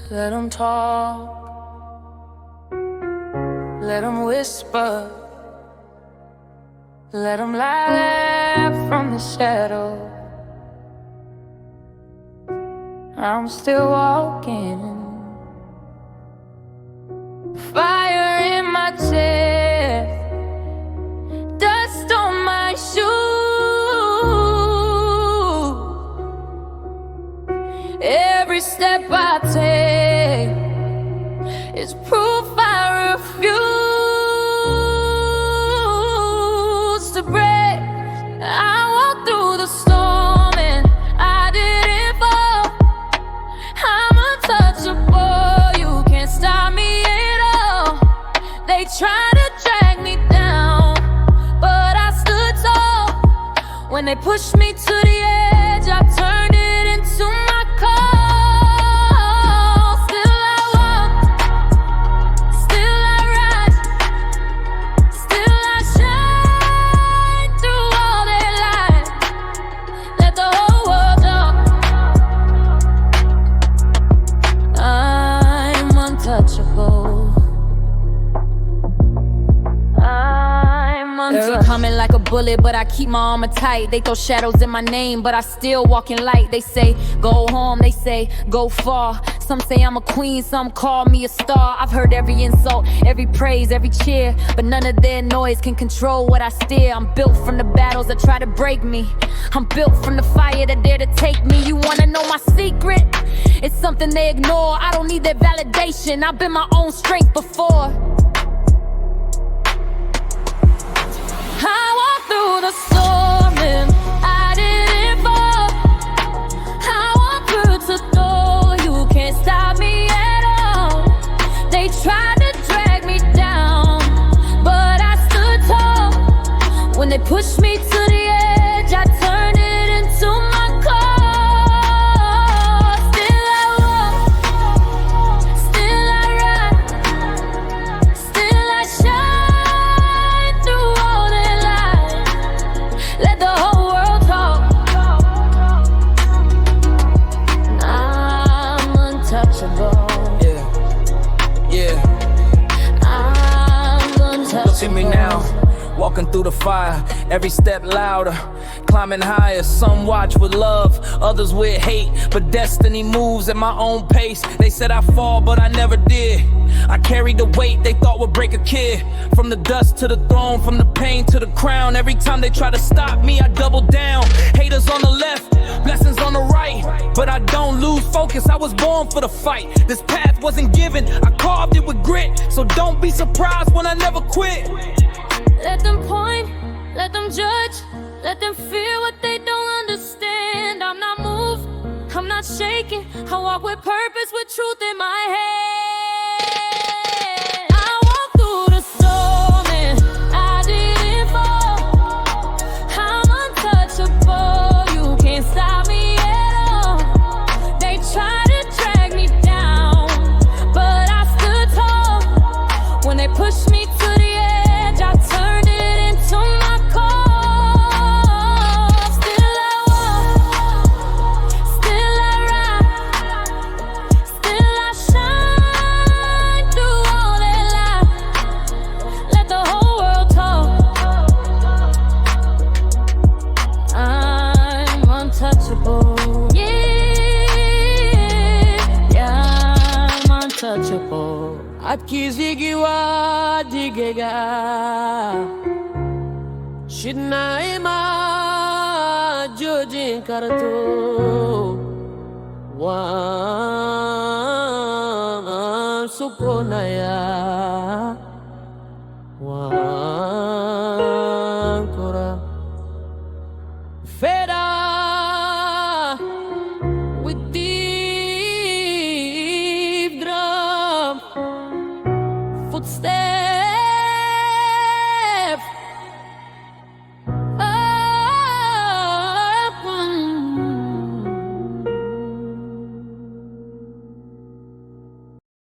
Let them talk, let them whisper, let them laugh from the shadow. I'm still walking, fire in my chest, dust on my shoes. Every step I take is proof I refuse to break. I walk through the storm and I didn't fall. I'm untouchable, you can't stop me at all. They try to drag me down, but I stood tall. When they pushed me to the edge, I turned it into my call. Still I walk, still I rise, still I shine through all their lies. Let the whole world know I'm untouchable. They're coming like a bullet, but I keep my armor tight. They throw shadows in my name, but I still walk in light. They say, go home, they say, go far. Some say I'm a queen, some call me a star. I've heard every insult, every praise, every cheer, but none of their noise can control what I steer. I'm built from the battles that try to break me. I'm built from the fire that dare to take me. You wanna know my secret? It's something they ignore. I don't need their validation. I've been my own strength before. I walked through the storm and I didn't fall. I walked through to door, you can't stop me at all. They tried to drag me down, but I stood tall. When they pushed me to the edge, I turned it into my call. Still I walk, still I ride, still I shine through all their lies. Let the whole world talk. I'm untouchable. Yeah. I'm untouchable. Look at me now, walking through the fire, every step louder, climbing higher. Some watch with love, others with hate, but destiny moves at my own pace. They said I fall, but I never did. I carried the weight they thought would break a kid. From the dust to the throne, from the pain to the crown. Every time they try to stop me, I double down. Haters on the left, blessings on the right, but I don't lose focus. I was born for the fight. This path wasn't given, I carved it with grit. So don't be surprised when I never quit. Let them point, let them judge, let them fear what they don't understand. I'm not moved, I'm not shaking. I walk with purpose, with truth in my head. I walk through the storm and I didn't fall. I'm untouchable, you can't stop me at all. They try to drag me down, but I stood tall. When they pushed me to the edge, I turned it into my call. Still I walk, still I ride, still I shine through all their lies. Let the whole world talk. I'm untouchable. Yeah, I'm untouchable. Akizigiwa digega Shidnaima Jojin Karato Wan Sukonaya